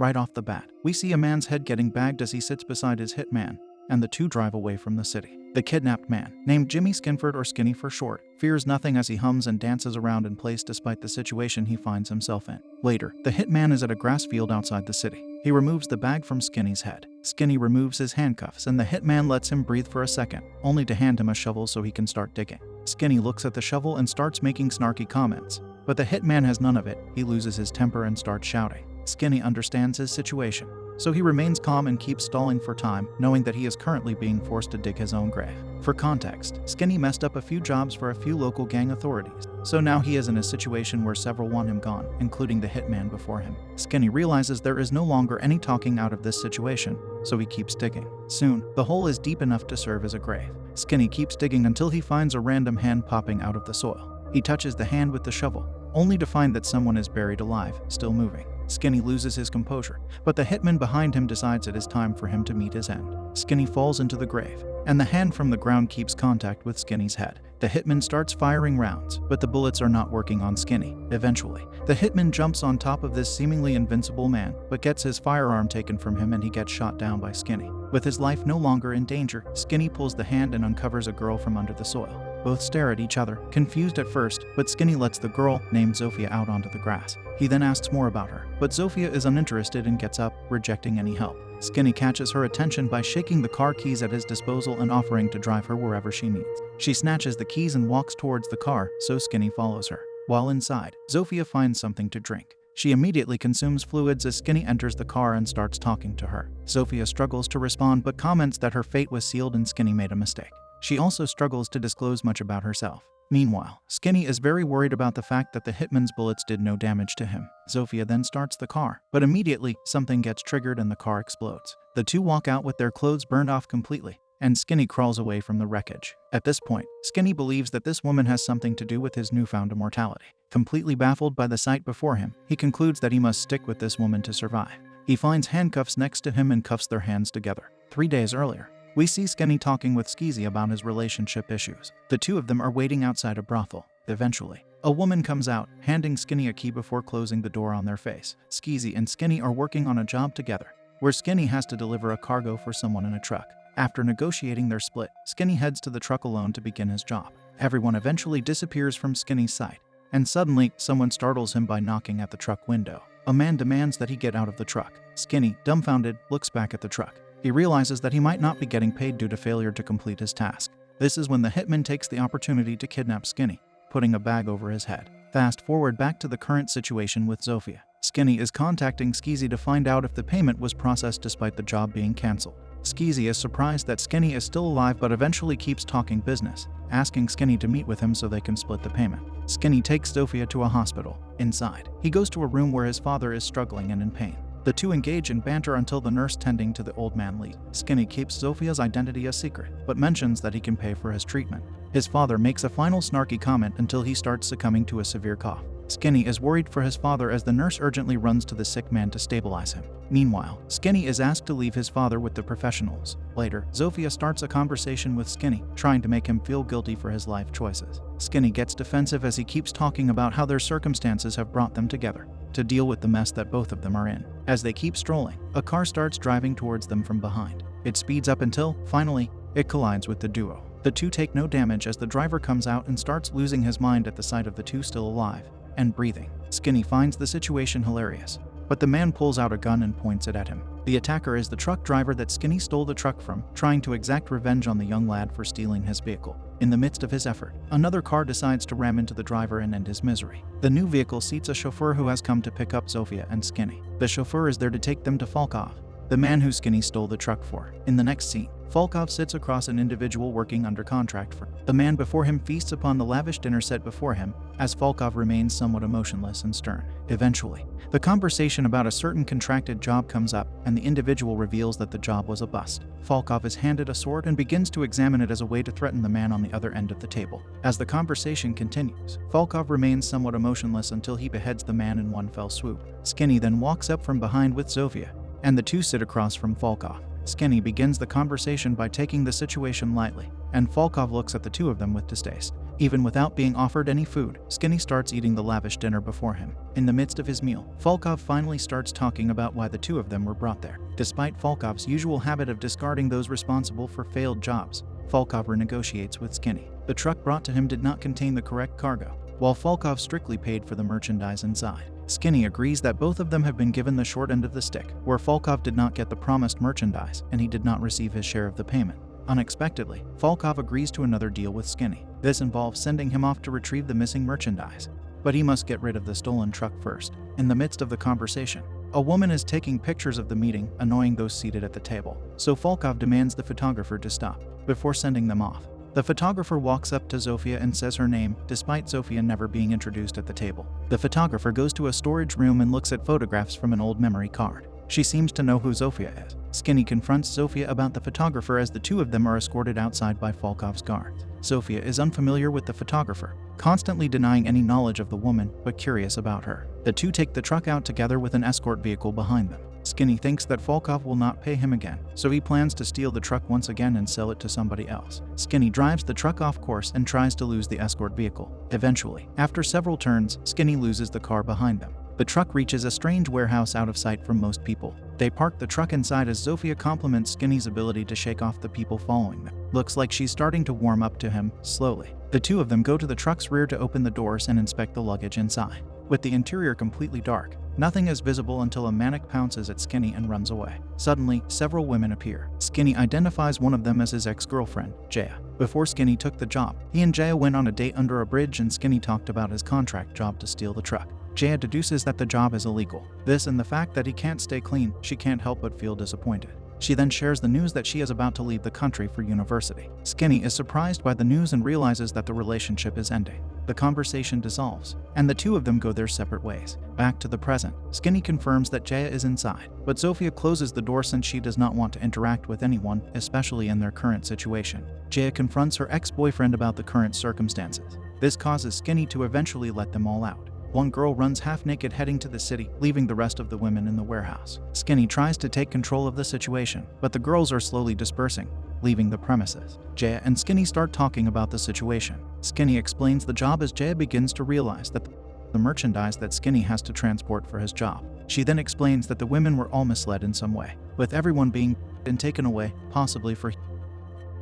Right off the bat, we see a man's head getting bagged as he sits beside his hitman, and the two drive away from the city. The kidnapped man, named Jimmy Skinford or Skinny for short, fears nothing as he hums and dances around in place despite the situation he finds himself in. Later, the hitman is at a grass field outside the city. He removes the bag from Skinny's head. Skinny removes his handcuffs and the hitman lets him breathe for a second, only to hand him a shovel so he can start digging. Skinny looks at the shovel and starts making snarky comments, but the hitman has none of it. He loses his temper and starts shouting. Skinny understands his situation, so he remains calm and keeps stalling for time, knowing that he is currently being forced to dig his own grave. For context, Skinny messed up a few jobs for a few local gang authorities, so now he is in a situation where several want him gone, including the hitman before him. Skinny realizes there is no longer any talking out of this situation, so he keeps digging. Soon, the hole is deep enough to serve as a grave. Skinny keeps digging until he finds a random hand popping out of the soil. He touches the hand with the shovel, only to find that someone is buried alive, still moving. Skinny loses his composure, but the hitman behind him decides it is time for him to meet his end. Skinny falls into the grave, and the hand from the ground keeps contact with Skinny's head. The hitman starts firing rounds, but the bullets are not working on Skinny. Eventually, the hitman jumps on top of this seemingly invincible man, but gets his firearm taken from him and he gets shot down by Skinny. With his life no longer in danger, Skinny pulls the hand and uncovers a girl from under the soil. Both stare at each other, confused at first, but Skinny lets the girl, named Zofia, out onto the grass. He then asks more about her, but Zofia is uninterested and gets up, rejecting any help. Skinny catches her attention by shaking the car keys at his disposal and offering to drive her wherever she needs. She snatches the keys and walks towards the car, so Skinny follows her. While inside, Zofia finds something to drink. She immediately consumes fluids as Skinny enters the car and starts talking to her. Zofia struggles to respond but comments that her fate was sealed and Skinny made a mistake. She also struggles to disclose much about herself. Meanwhile, Skinny is very worried about the fact that the hitman's bullets did no damage to him. Zofia then starts the car, but immediately, something gets triggered and the car explodes. The two walk out with their clothes burned off completely, and Skinny crawls away from the wreckage. At this point, Skinny believes that this woman has something to do with his newfound immortality. Completely baffled by the sight before him, he concludes that he must stick with this woman to survive. He finds handcuffs next to him and cuffs their hands together. 3 days earlier, we see Skinny talking with Skeezy about his relationship issues. The two of them are waiting outside a brothel. Eventually, a woman comes out, handing Skinny a key before closing the door on their face. Skeezy and Skinny are working on a job together, where Skinny has to deliver a cargo for someone in a truck. After negotiating their split, Skinny heads to the truck alone to begin his job. Everyone eventually disappears from Skinny's sight, and suddenly, someone startles him by knocking at the truck window. A man demands that he get out of the truck. Skinny, dumbfounded, looks back at the truck. He realizes that he might not be getting paid due to failure to complete his task. This is when the hitman takes the opportunity to kidnap Skinny, putting a bag over his head. Fast forward back to the current situation with Zofia. Skinny is contacting Skeezy to find out if the payment was processed despite the job being cancelled. Skeezy is surprised that Skinny is still alive but eventually keeps talking business, asking Skinny to meet with him so they can split the payment. Skinny takes Zofia to a hospital. Inside, he goes to a room where his father is struggling and in pain. The two engage in banter until the nurse tending to the old man leaves. Skinny keeps Zofia's identity a secret, but mentions that he can pay for his treatment. His father makes a final snarky comment until he starts succumbing to a severe cough. Skinny is worried for his father as the nurse urgently runs to the sick man to stabilize him. Meanwhile, Skinny is asked to leave his father with the professionals. Later, Zofia starts a conversation with Skinny, trying to make him feel guilty for his life choices. Skinny gets defensive as he keeps talking about how their circumstances have brought them together to deal with the mess that both of them are in. As they keep strolling, a car starts driving towards them from behind. It speeds up until, finally, it collides with the duo. The two take no damage as the driver comes out and starts losing his mind at the sight of the two still alive and breathing. Skinny finds the situation hilarious, but the man pulls out a gun and points it at him. The attacker is the truck driver that Skinny stole the truck from, trying to exact revenge on the young lad for stealing his vehicle. In the midst of his effort, another car decides to ram into the driver and end his misery. The new vehicle seats a chauffeur who has come to pick up Zofia and Skinny. The chauffeur is there to take them to Falkov, the man who Skinny stole the truck for. In the next scene, Falkov sits across an individual working under contract for the man before him feasts upon the lavish dinner set before him, as Falkov remains somewhat emotionless and stern. Eventually, the conversation about a certain contracted job comes up, and the individual reveals that the job was a bust. Falkov is handed a sword and begins to examine it as a way to threaten the man on the other end of the table. As the conversation continues, Falkov remains somewhat emotionless until he beheads the man in one fell swoop. Skinny then walks up from behind with Zofia, and the two sit across from Falkov. Skinny begins the conversation by taking the situation lightly, and Falkov looks at the two of them with distaste. Even without being offered any food, Skinny starts eating the lavish dinner before him. In the midst of his meal, Volkov finally starts talking about why the two of them were brought there. Despite Volkov's usual habit of discarding those responsible for failed jobs, Volkov renegotiates with Skinny. The truck brought to him did not contain the correct cargo, while Volkov strictly paid for the merchandise inside. Skinny agrees that both of them have been given the short end of the stick, where Volkov did not get the promised merchandise and he did not receive his share of the payment. Unexpectedly, Volkov agrees to another deal with Skinny. This involves sending him off to retrieve the missing merchandise, but he must get rid of the stolen truck first. In the midst of the conversation, a woman is taking pictures of the meeting, annoying those seated at the table, so Volkov demands the photographer to stop before sending them off. The photographer walks up to Zofia and says her name, despite Zofia never being introduced at the table. The photographer goes to a storage room and looks at photographs from an old memory card. She seems to know who Zofia is. Skinny confronts Zofia about the photographer as the two of them are escorted outside by Volkov's guards. Zofia is unfamiliar with the photographer, constantly denying any knowledge of the woman, but curious about her. The two take the truck out together with an escort vehicle behind them. Skinny thinks that Volkov will not pay him again, so he plans to steal the truck once again and sell it to somebody else. Skinny drives the truck off course and tries to lose the escort vehicle. Eventually, after several turns, Skinny loses the car behind them. The truck reaches a strange warehouse out of sight from most people. They park the truck inside as Zofia compliments Skinny's ability to shake off the people following them. Looks like she's starting to warm up to him, slowly. The two of them go to the truck's rear to open the doors and inspect the luggage inside. With the interior completely dark, nothing is visible until a maniac pounces at Skinny and runs away. Suddenly, several women appear. Skinny identifies one of them as his ex-girlfriend, Jaya. Before Skinny took the job, he and Jaya went on a date under a bridge and Skinny talked about his contract job to steal the truck. Jaya deduces that the job is illegal. This and the fact that he can't stay clean, she can't help but feel disappointed. She then shares the news that she is about to leave the country for university. Skinny is surprised by the news and realizes that the relationship is ending. The conversation dissolves, and the two of them go their separate ways. Back to the present, Skinny confirms that Jaya is inside, but Zofia closes the door since she does not want to interact with anyone, especially in their current situation. Jaya confronts her ex-boyfriend about the current circumstances. This causes Skinny to eventually let them all out. One girl runs half-naked heading to the city, leaving the rest of the women in the warehouse. Skinny tries to take control of the situation, but the girls are slowly dispersing, leaving the premises. Jaya and Skinny start talking about the situation. Skinny explains the job as Jaya begins to realize that the merchandise that Skinny has to transport for his job. She then explains that the women were all misled in some way, with everyone being taken away, possibly for.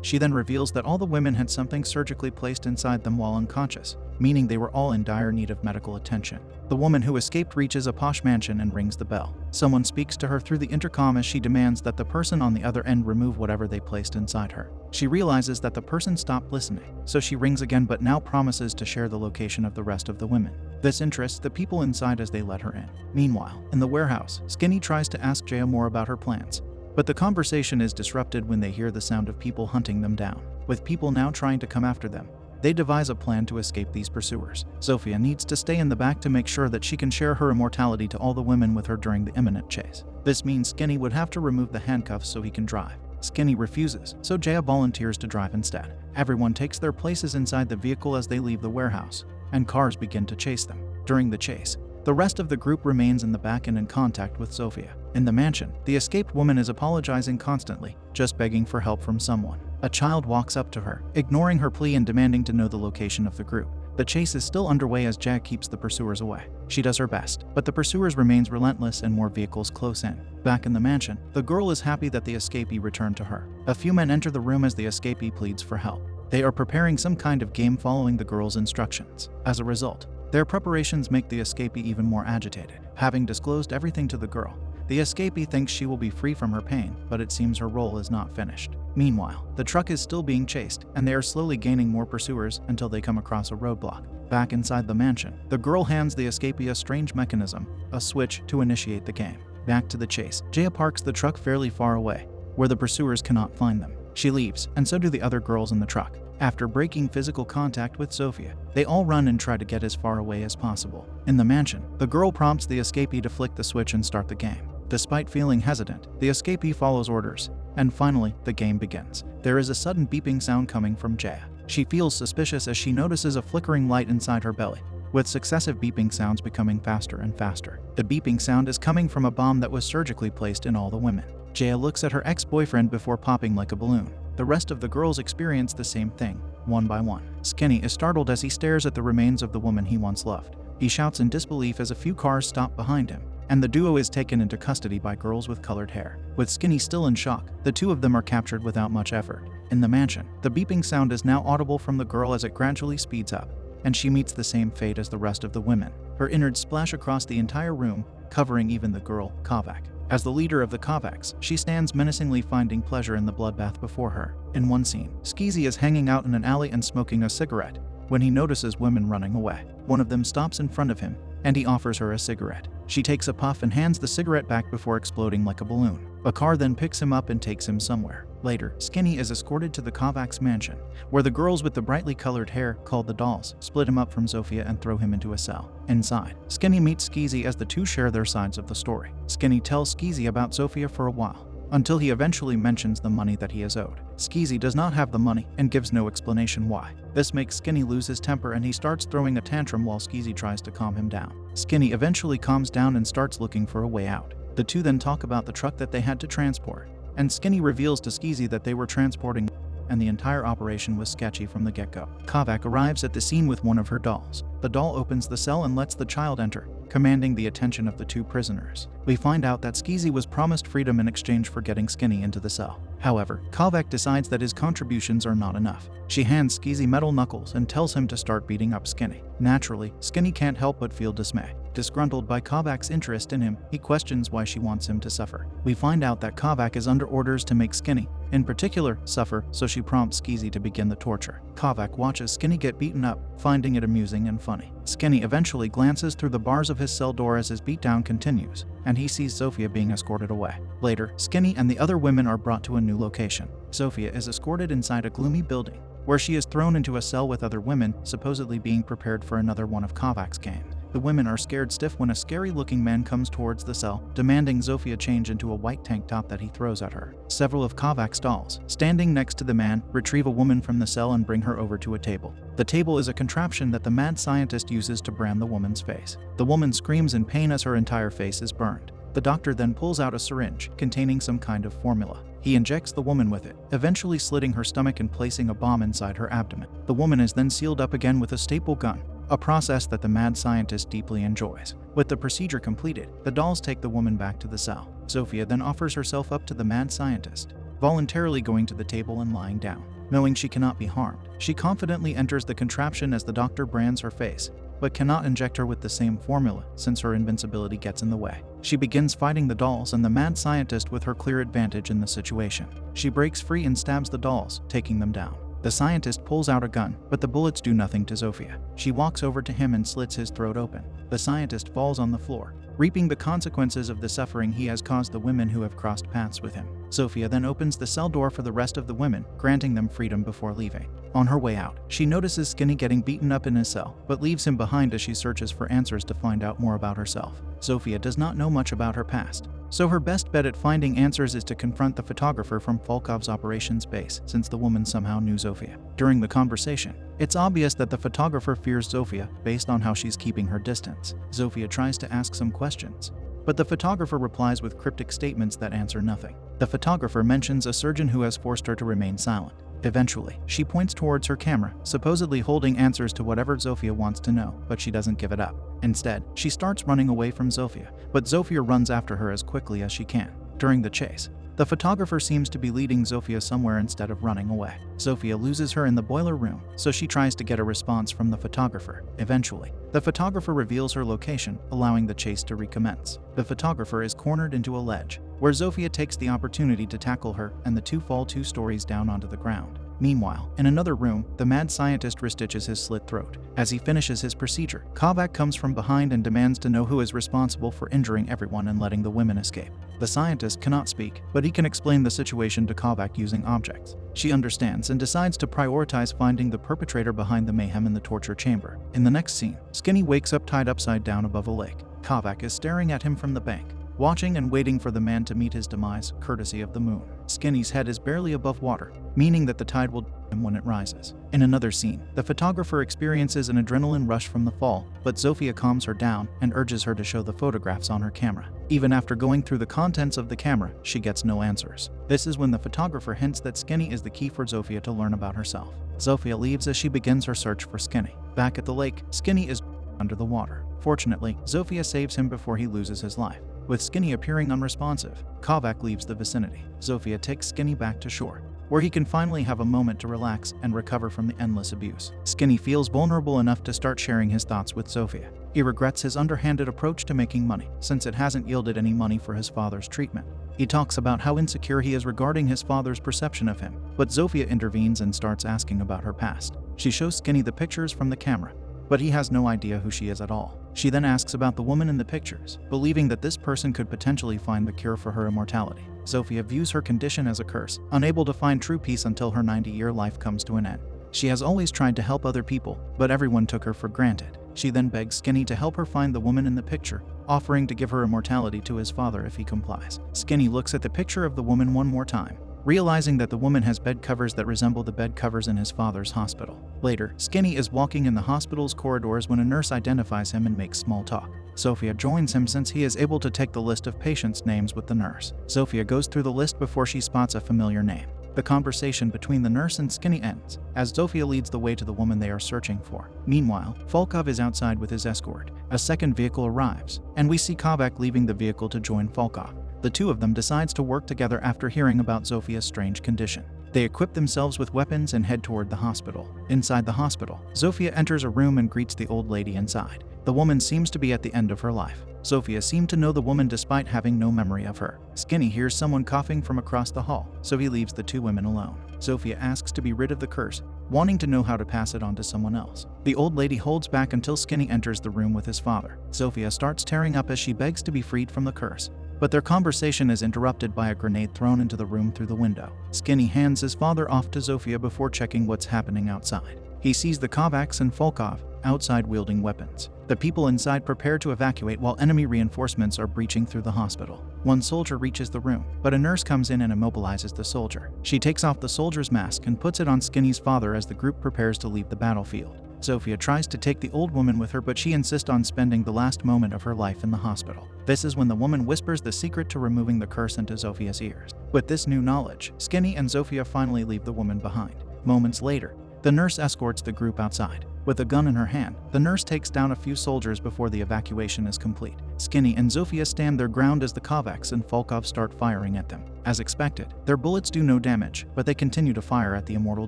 She then reveals that all the women had something surgically placed inside them while unconscious, meaning they were all in dire need of medical attention. The woman who escaped reaches a posh mansion and rings the bell. Someone speaks to her through the intercom as she demands that the person on the other end remove whatever they placed inside her. She realizes that the person stopped listening, so she rings again but now promises to share the location of the rest of the women. This interests the people inside as they let her in. Meanwhile, in the warehouse, Skinny tries to ask Jaya more about her plans, but the conversation is disrupted when they hear the sound of people hunting them down. With people now trying to come after them, they devise a plan to escape these pursuers. Zofia needs to stay in the back to make sure that she can share her immortality to all the women with her during the imminent chase. This means Skinny would have to remove the handcuffs so he can drive. Skinny refuses, so Jaya volunteers to drive instead. Everyone takes their places inside the vehicle as they leave the warehouse, and cars begin to chase them. During the chase, the rest of the group remains in the back and in contact with Zofia. In the mansion, the escaped woman is apologizing constantly, just begging for help from someone. A child walks up to her, ignoring her plea and demanding to know the location of the group. The chase is still underway as Jack keeps the pursuers away. She does her best, but the pursuers remains relentless and more vehicles close in. Back in the mansion, the girl is happy that the escapee returned to her. A few men enter the room as the escapee pleads for help. They are preparing some kind of game following the girl's instructions. As a result, their preparations make the escapee even more agitated. Having disclosed everything to the girl, the escapee thinks she will be free from her pain, but it seems her role is not finished. Meanwhile, the truck is still being chased, and they are slowly gaining more pursuers until they come across a roadblock. Back inside the mansion, the girl hands the escapee a strange mechanism, a switch to initiate the game. Back to the chase, Jaya parks the truck fairly far away, where the pursuers cannot find them. She leaves, and so do the other girls in the truck. After breaking physical contact with Zofia, they all run and try to get as far away as possible. In the mansion, the girl prompts the escapee to flick the switch and start the game. Despite feeling hesitant, the escapee follows orders, and finally, the game begins. There is a sudden beeping sound coming from Jaya. She feels suspicious as she notices a flickering light inside her belly, with successive beeping sounds becoming faster and faster. The beeping sound is coming from a bomb that was surgically placed in all the women. Jaya looks at her ex-boyfriend before popping like a balloon. The rest of the girls experience the same thing, one by one. Skinny is startled as he stares at the remains of the woman he once loved. He shouts in disbelief as a few cars stop behind him, and the duo is taken into custody by girls with colored hair. With Skinny still in shock, the two of them are captured without much effort. In the mansion, the beeping sound is now audible from the girl as it gradually speeds up, and she meets the same fate as the rest of the women. Her innards splash across the entire room, covering even the girl, Kovac. As the leader of the Kovacs, she stands menacingly, finding pleasure in the bloodbath before her. In one scene, Skeezy is hanging out in an alley and smoking a cigarette when he notices women running away. One of them stops in front of him, and he offers her a cigarette. She takes a puff and hands the cigarette back before exploding like a balloon. A car then picks him up and takes him somewhere. Later, Skinny is escorted to the Kovacs' mansion, where the girls with the brightly colored hair, called the dolls, split him up from Zofia and throw him into a cell. Inside, Skinny meets Skeezy as the two share their sides of the story. Skinny tells Skeezy about Zofia for a while, until he eventually mentions the money that he is owed. Skeezy does not have the money and gives no explanation why. This makes Skinny lose his temper and he starts throwing a tantrum while Skeezy tries to calm him down. Skinny eventually calms down and starts looking for a way out. The two then talk about the truck that they had to transport, and Skinny reveals to Skeezy that they were transporting, and the entire operation was sketchy from the get-go. Kovac arrives at the scene with one of her dolls. The doll opens the cell and lets the child enter, commanding the attention of the two prisoners. We find out that Skeezy was promised freedom in exchange for getting Skinny into the cell. However, Kovac decides that his contributions are not enough. She hands Skeezy metal knuckles and tells him to start beating up Skinny. Naturally, Skinny can't help but feel dismay. Disgruntled by Kovac's interest in him, he questions why she wants him to suffer. We find out that Kovac is under orders to make Skinny, in particular, suffer, so she prompts Skeezy to begin the torture. Kovac watches Skinny get beaten up, finding it amusing and funny. Skinny eventually glances through the bars of his cell door as his beatdown continues, and he sees Zofia being escorted away. Later, Skinny and the other women are brought to a new location. Zofia is escorted inside a gloomy building, where she is thrown into a cell with other women, supposedly being prepared for another one of Kovac's gang. The women are scared stiff when a scary-looking man comes towards the cell, demanding Zofia change into a white tank top that he throws at her. Several of Kovac's dolls, standing next to the man, retrieve a woman from the cell and bring her over to a table. The table is a contraption that the mad scientist uses to brand the woman's face. The woman screams in pain as her entire face is burned. The doctor then pulls out a syringe containing some kind of formula. He injects the woman with it, eventually slitting her stomach and placing a bomb inside her abdomen. The woman is then sealed up again with a staple gun, a process that the mad scientist deeply enjoys. With the procedure completed, the dolls take the woman back to the cell. Zofia then offers herself up to the mad scientist, voluntarily going to the table and lying down. Knowing she cannot be harmed, she confidently enters the contraption as the doctor brands her face, but cannot inject her with the same formula since her invincibility gets in the way. She begins fighting the dolls and the mad scientist with her clear advantage in the situation. She breaks free and stabs the dolls, taking them down. The scientist pulls out a gun, but the bullets do nothing to Zofia. She walks over to him and slits his throat open. The scientist falls on the floor, reaping the consequences of the suffering he has caused the women who have crossed paths with him. Zofia then opens the cell door for the rest of the women, granting them freedom before leaving. On her way out, she notices Skinny getting beaten up in his cell, but leaves him behind as she searches for answers to find out more about herself. Zofia does not know much about her past, so her best bet at finding answers is to confront the photographer from Volkov's operations base, since the woman somehow knew Zofia. During the conversation, it's obvious that the photographer fears Zofia based on how she's keeping her distance. Zofia tries to ask some questions, but the photographer replies with cryptic statements that answer nothing. The photographer mentions a surgeon who has forced her to remain silent. Eventually, she points towards her camera, supposedly holding answers to whatever Zofia wants to know, but she doesn't give it up. Instead, she starts running away from Zofia, but Zofia runs after her as quickly as she can. During the chase, the photographer seems to be leading Zofia somewhere instead of running away. Zofia loses her in the boiler room, so she tries to get a response from the photographer. Eventually, the photographer reveals her location, allowing the chase to recommence. The photographer is cornered into a ledge, where Zofia takes the opportunity to tackle her, and the two fall 2 stories down onto the ground. Meanwhile, in another room, the mad scientist restitches his slit throat. As he finishes his procedure, Kovac comes from behind and demands to know who is responsible for injuring everyone and letting the women escape. The scientist cannot speak, but he can explain the situation to Kovac using objects. She understands and decides to prioritize finding the perpetrator behind the mayhem in the torture chamber. In the next scene, Skinny wakes up tied upside down above a lake. Kovac is staring at him from the bank, watching and waiting for the man to meet his demise, courtesy of the moon. Skinny's head is barely above water, meaning that the tide will him when it rises. In another scene, the photographer experiences an adrenaline rush from the fall, but Zofia calms her down and urges her to show the photographs on her camera. Even after going through the contents of the camera, she gets no answers. This is when the photographer hints that Skinny is the key for Zofia to learn about herself. Zofia leaves as she begins her search for Skinny. Back at the lake, Skinny is under the water. Fortunately, Zofia saves him before he loses his life. With Skinny appearing unresponsive, Kovac leaves the vicinity. Zofia takes Skinny back to shore, where he can finally have a moment to relax and recover from the endless abuse. Skinny feels vulnerable enough to start sharing his thoughts with Zofia. He regrets his underhanded approach to making money, since it hasn't yielded any money for his father's treatment. He talks about how insecure he is regarding his father's perception of him, but Zofia intervenes and starts asking about her past. She shows Skinny the pictures from the camera, but he has no idea who she is at all. She then asks about the woman in the pictures, believing that this person could potentially find the cure for her immortality. Zofia views her condition as a curse, unable to find true peace until her 90-year life comes to an end. She has always tried to help other people, but everyone took her for granted. She then begs Skinny to help her find the woman in the picture, offering to give her immortality to his father if he complies. Skinny looks at the picture of the woman one more time, realizing that the woman has bed covers that resemble the bed covers in his father's hospital. Later, Skinny is walking in the hospital's corridors when a nurse identifies him and makes small talk. Zofia joins him since he is able to take the list of patients' names with the nurse. Zofia goes through the list before she spots a familiar name. The conversation between the nurse and Skinny ends, as Zofia leads the way to the woman they are searching for. Meanwhile, Volkov is outside with his escort. A second vehicle arrives, and we see Kovac leaving the vehicle to join Volkov. The two of them decides to work together after hearing about Zofia's strange condition. They equip themselves with weapons and head toward the hospital. Inside the hospital, Zofia enters a room and greets the old lady inside. The woman seems to be at the end of her life. Zofia seemed to know the woman despite having no memory of her. Skinny hears someone coughing from across the hall, so he leaves the two women alone. Zofia asks to be rid of the curse, wanting to know how to pass it on to someone else. The old lady holds back until Skinny enters the room with his father. Zofia starts tearing up as she begs to be freed from the curse, but their conversation is interrupted by a grenade thrown into the room through the window. Skinny hands his father off to Zofia before checking what's happening outside. He sees the Kovacs and Volkov outside wielding weapons. The people inside prepare to evacuate while enemy reinforcements are breaching through the hospital. One soldier reaches the room, but a nurse comes in and immobilizes the soldier. She takes off the soldier's mask and puts it on Skinny's father as the group prepares to leave the battlefield. Zofia tries to take the old woman with her, but she insists on spending the last moment of her life in the hospital. This is when the woman whispers the secret to removing the curse into Zofia's ears. With this new knowledge, Skinny and Zofia finally leave the woman behind. Moments later, the nurse escorts the group outside. With a gun in her hand, the nurse takes down a few soldiers before the evacuation is complete. Skinny and Zofia stand their ground as the Kovacs and Volkov start firing at them. As expected, their bullets do no damage, but they continue to fire at the Immortal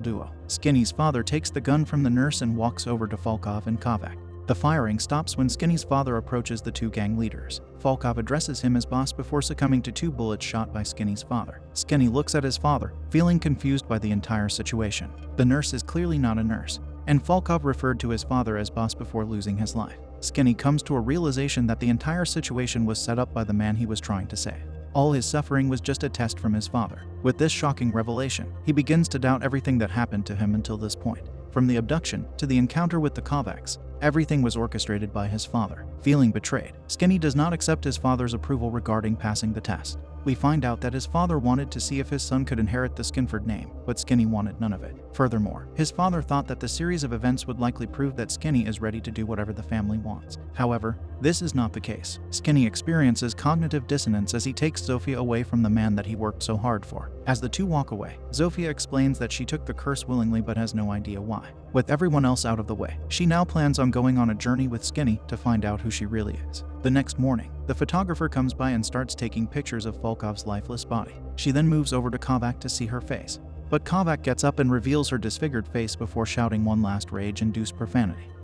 duo. Skinny's father takes the gun from the nurse and walks over to Volkov and Kovac. The firing stops when Skinny's father approaches the two gang leaders. Volkov addresses him as boss before succumbing to two bullets shot by Skinny's father. Skinny looks at his father, feeling confused by the entire situation. The nurse is clearly not a nurse, and Volkov referred to his father as boss before losing his life. Skinny comes to a realization that the entire situation was set up by the man he was trying to save. All his suffering was just a test from his father. With this shocking revelation, he begins to doubt everything that happened to him until this point. From the abduction to the encounter with the Kovacs, everything was orchestrated by his father. Feeling betrayed, Skinny does not accept his father's approval regarding passing the test. We find out that his father wanted to see if his son could inherit the Skinford name, but Skinny wanted none of it. Furthermore, his father thought that the series of events would likely prove that Skinny is ready to do whatever the family wants. However, this is not the case. Skinny experiences cognitive dissonance as he takes Zofia away from the man that he worked so hard for. As the two walk away, Zofia explains that she took the curse willingly but has no idea why. With everyone else out of the way, she now plans on going on a journey with Skinny to find out who she really is. The next morning, the photographer comes by and starts taking pictures of Volkov's lifeless body. She then moves over to Kovac to see her face, but Kovac gets up and reveals her disfigured face before shouting one last rage-induced profanity.